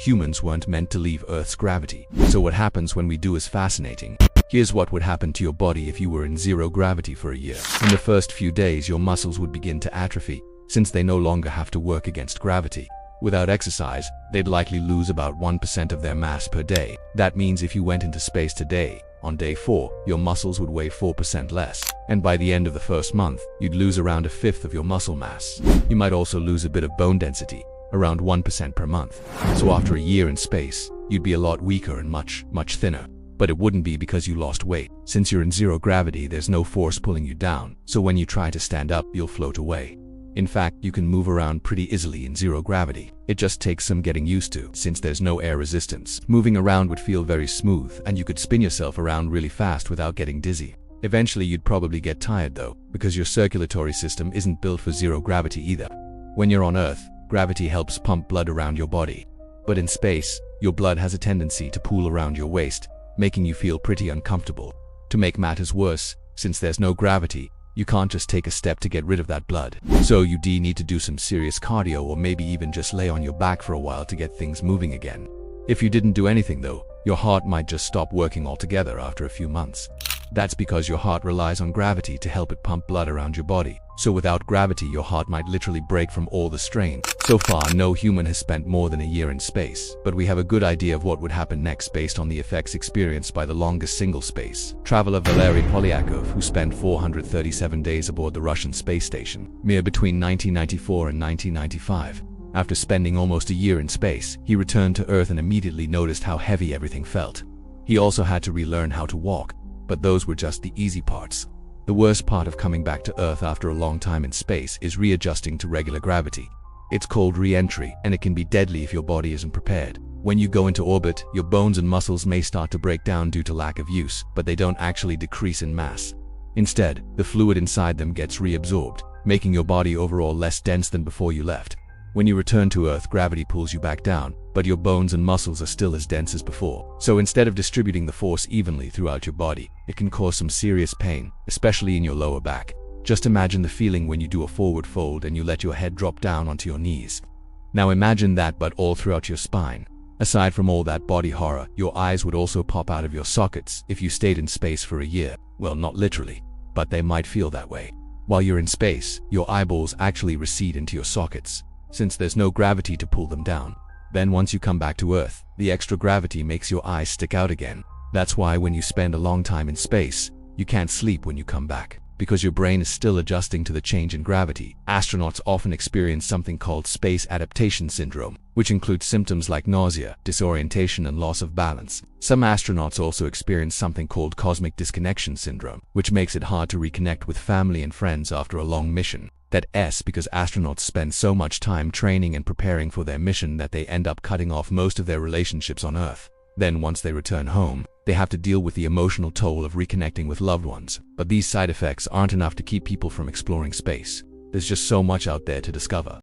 Humans weren't meant to leave Earth's gravity. So what happens when we do is fascinating. Here's what would happen to your body if you were in zero gravity for a year. In the first few days, your muscles would begin to atrophy, since they no longer have to work against gravity. Without exercise, they'd likely lose about 1% of their mass per day. That means if you went into space today, on day 4, your muscles would weigh 4% less. And by the end of the first month, you'd lose around a fifth of your muscle mass. You might also lose a bit of bone density, around 1% per month. So after a year in space, you'd be a lot weaker and much thinner. But it wouldn't be because you lost weight. Since you're in zero gravity, there's no force pulling you down. So when you try to stand up, you'll float away. In fact, you can move around pretty easily in zero gravity. It just takes some getting used to, since there's no air resistance. Moving around would feel very smooth, and you could spin yourself around really fast without getting dizzy. Eventually, you'd probably get tired though, because your circulatory system isn't built for zero gravity either. When you're on Earth, gravity helps pump blood around your body. But in space, your blood has a tendency to pool around your waist, making you feel pretty uncomfortable. To make matters worse, since there's no gravity, you can't just take a step to get rid of that blood. So you need to do some serious cardio, or maybe even just lay on your back for a while to get things moving again. If you didn't do anything though, your heart might just stop working altogether after a few months. That's because your heart relies on gravity to help it pump blood around your body. So without gravity, your heart might literally break from all the strain. So far, no human has spent more than a year in space, but we have a good idea of what would happen next based on the effects experienced by the longest single space traveler Valery Polyakov, who spent 437 days aboard the Russian space station, Mir, between 1994 and 1995. After spending almost a year in space, he returned to Earth and immediately noticed how heavy everything felt. He also had to relearn how to walk, but those were just the easy parts. The worst part of coming back to Earth after a long time in space is readjusting to regular gravity. It's called re-entry, and it can be deadly if your body isn't prepared. When you go into orbit, your bones and muscles may start to break down due to lack of use, but they don't actually decrease in mass. Instead, the fluid inside them gets reabsorbed, making your body overall less dense than before you left. When you return to Earth, gravity pulls you back down, but your bones and muscles are still as dense as before. So instead of distributing the force evenly throughout your body, it can cause some serious pain, especially in your lower back. Just imagine the feeling when you do a forward fold and you let your head drop down onto your knees. Now imagine that, but all throughout your spine. Aside from all that body horror, your eyes would also pop out of your sockets if you stayed in space for a year. Well, not literally, but they might feel that way. While you're in space, your eyeballs actually recede into your sockets, since there's no gravity to pull them down. Then once you come back to Earth, the extra gravity makes your eyes stick out again. That's why when you spend a long time in space, you can't sleep when you come back, because your brain is still adjusting to the change in gravity. Astronauts often experience something called space adaptation syndrome, which includes symptoms like nausea, disorientation, and loss of balance. Some astronauts also experience something called cosmic disconnection syndrome, which makes it hard to reconnect with family and friends after a long mission. That's because astronauts spend so much time training and preparing for their mission that they end up cutting off most of their relationships on Earth. Then once they return home, they have to deal with the emotional toll of reconnecting with loved ones. But these side effects aren't enough to keep people from exploring space. There's just so much out there to discover.